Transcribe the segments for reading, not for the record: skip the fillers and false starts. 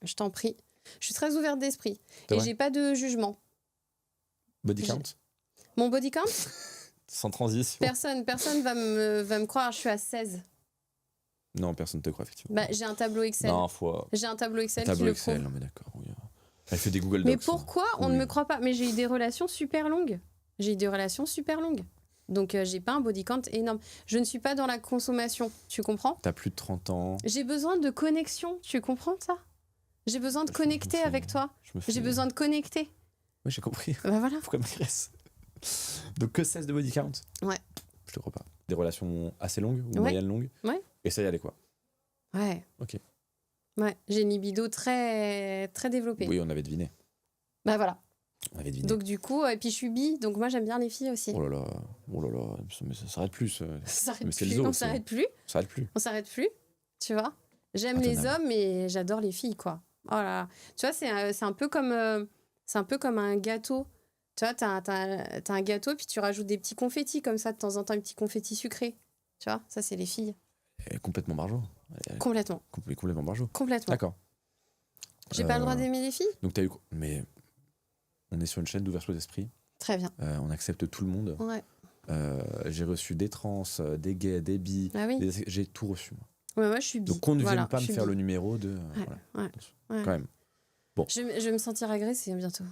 je t'en prie. Je suis très ouverte d'esprit. C'est Et vrai j'ai pas de jugement. Body count Mon body count, Sans transition. personne va me croire, je suis à 16. Non, personne ne te croit, effectivement. Bah, j'ai un tableau Excel. Non, faut... J'ai un tableau Excel tableau qui le Excel, prouve. non mais d'accord. Oui. Elle fait des Google Docs. Mais pourquoi on ne Oui. me croit pas? Mais j'ai eu des relations super longues. J'ai eu des relations super longues. Donc, j'ai pas un body count énorme. Je ne suis pas dans la consommation, tu comprends? T'as plus de 30 ans. J'ai besoin de connexion, tu comprends ça? J'ai besoin de connecter avec toi. J'ai besoin de connecter. Oui, j'ai compris. Bah voilà. Pourquoi elle m'agresse? Donc que 16 de body count? Ouais. Je te crois pas. Des relations assez longues ou Ouais. moyennes longues? Ouais. Et ça y allait quoi? Ouais. Ok. Ouais, j'ai une libido très, très développée. Oui, on avait deviné. Bah voilà. On avait deviné. Donc du coup, et puis je suis bi, donc moi j'aime bien les filles aussi. Oh là là, mais ça s'arrête plus. Ça s'arrête mais c'est plus, le zoo, on c'est- s'arrête plus, Ça s'arrête plus. on s'arrête plus, tu vois. J'aime les Intenable. hommes, mais j'adore les filles, quoi. Oh là là. Tu vois, c'est un peu comme un gâteau. Tu vois, t'as un gâteau, puis tu rajoutes des petits confettis comme ça, de temps en temps, un petit confetti sucré. Tu vois, ça, c'est les filles. Elle est complètement barjo. Complètement. Complètement barjo. Complètement. D'accord. J'ai pas le droit d'aimer les filles? Donc t'as eu... Mais on est sur une chaîne d'ouverture d'esprit. Très bien. On accepte tout le monde. Ouais. J'ai reçu des trans, des gays, des bi. Ah oui. J'ai tout reçu, moi. Ouais, moi, je suis bi. Donc qu'on ne Voilà, vienne pas je me suis faire bi. le numéro de... Ouais, voilà. ouais. Quand même. Je vais me sentir agressée bientôt.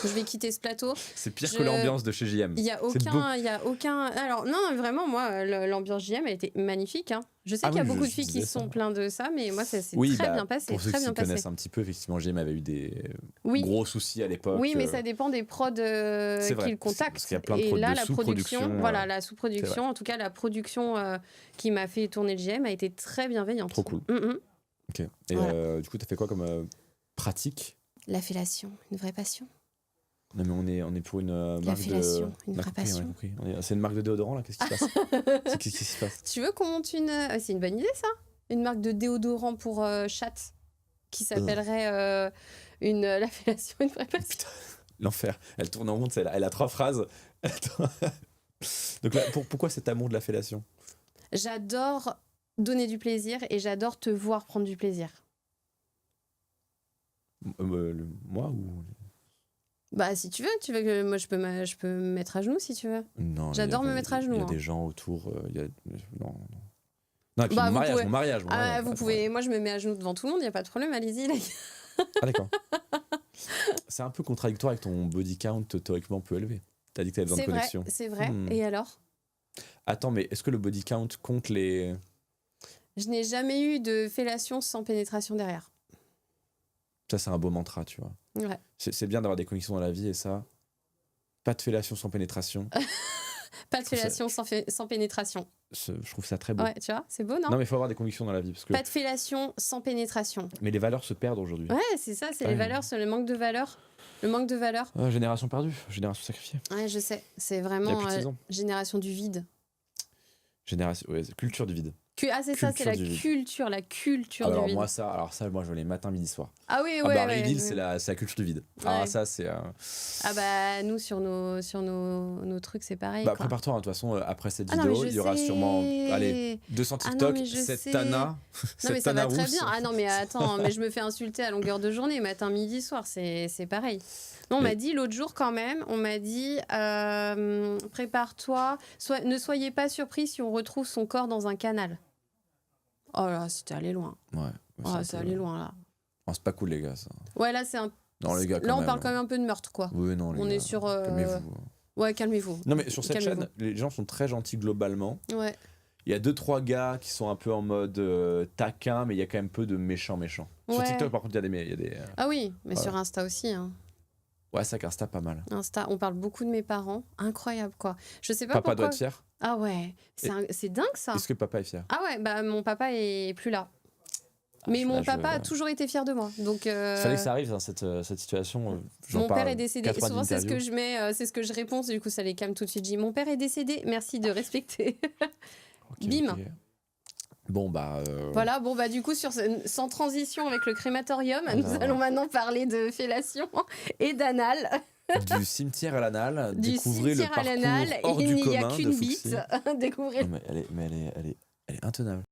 Je vais quitter ce plateau. C'est pire que l'ambiance de chez JM. Il y a aucun. Alors non, vraiment, moi, l'ambiance JM, elle était magnifique. Hein. Je sais qu'il y a beaucoup de filles qui sont pleines de ça, mais moi, ça s'est très bien passé. Pour ceux très qui bien passé. connaissent un petit peu, effectivement, JM avait eu des Oui. gros soucis à l'époque. Oui, mais ça dépend des prods qui le contactent. Parce qu'il y a plein de Et prods là, de la sous-production, production, voilà, la sous-production, en tout cas, la production qui m'a fait tourner le JM a été très bienveillante. Trop cool. Ok. Et Voilà. du coup, t'as fait quoi comme pratique? La fellation, une vraie passion. Non, mais on est pour une marque La fellation, de... une vraie passion. C'est une marque de déodorant, là? Qu'est-ce qui se passe? Qu'est-ce qui se passe? Tu veux qu'on monte une... c'est une bonne idée, ça. Une marque de déodorant pour chatte qui s'appellerait la fellation, une vraie passion. Putain, l'enfer. Elle tourne en rond, elle a 3 phrases. Donc là, pourquoi cet amour de la fellation? J'adore donner du plaisir et j'adore te voir prendre du plaisir. Moi ou... Bah, si tu veux que moi je peux me mettre à genoux si tu veux. Non. J'adore me mettre à genoux. Il y a hein. des gens autour. Non. Non, et puis Bah, mon mariage. vous pouvez. Moi, je me mets à genoux devant tout le monde, il y a pas de problème. Allez-y, les gars. Ah d'accord. C'est un peu contradictoire avec ton body count théoriquement peu élevé. T'as dit que t'avais besoin de connexion. C'est vrai. Et alors? Attends, mais est-ce que le body count compte les... Je n'ai jamais eu de fellation sans pénétration derrière. Ça, c'est un beau mantra, tu vois. Ouais. C'est bien d'avoir des connexions dans la vie et ça. Pas de fellation sans pénétration. Pas de fellation sans pénétration. Je trouve ça très beau. Ouais, tu vois, c'est beau, non? Non, mais il faut avoir des convictions dans la vie. Parce que... Pas de fellation sans pénétration. Mais les valeurs se perdent aujourd'hui. Ouais, c'est ça, c'est les valeurs, c'est le manque de valeurs. Le manque de valeurs. Génération perdue, génération sacrifiée. Ouais, je sais. C'est vraiment génération du vide. Génération, ouais, culture du vide. C'est ça, c'est la culture du alors vide. Moi, je veux les matins, midi, soir. Ah oui, Reveal, c'est la culture du vide. Ouais. Ah, ça, c'est... Ah bah, nous, sur nos trucs, c'est pareil. Bah, prépare-toi, de toute façon, après cette vidéo, il y aura sûrement 200 TikTok, cette Tana. Non, mais ça va très bien. Ah non, mais attends, mais je me fais insulter à longueur de journée, matin, midi, soir, c'est pareil. Non, on m'a dit l'autre jour quand même, on m'a dit prépare-toi, ne soyez pas surpris si on retrouve son corps dans un canal. Oh là, c'était allé loin. Ouais. C'est allé loin là. C'est pas cool, les gars, ça. Ouais, là, c'est un. Non, les gars, là, on parle quand même un peu de meurtre, quoi. Oui, non, les gars. On est sur. Calmez-vous. Ouais, calmez-vous. Non, mais sur cette chaîne, les gens sont très gentils globalement. Ouais. Il y a 2-3 gars qui sont un peu en mode taquin, mais il y a quand même peu de méchants. Sur TikTok, par contre, il y a des... Ah oui, mais sur Insta aussi. Hein. Ouais, c'est vrai qu'Insta, pas mal. Insta, on parle beaucoup de mes parents. Incroyable, quoi. Je sais pas papa pourquoi. Doit être fier. Ah ouais, c'est dingue, ça. Est-ce que papa est fier? Ah ouais, bah mon papa est plus là. Mais mon papa a toujours été fier de moi. Donc, il fallait que ça arrive, hein, cette situation. Mon père est décédé. Souvent, c'est ce que je mets, c'est ce que je réponds. Du coup, ça les calme tout de suite. Je dis, mon père est décédé. Merci de respecter. Bim. Okay. Bon, bah... Voilà, bon, bah du coup, sans transition avec le crématorium, nous allons maintenant parler de fellation et d'anal. Du cimetière à l'anal, du découvrez le parcours hors du commun de Fuxi. Découvrez. Non, mais elle est intenable.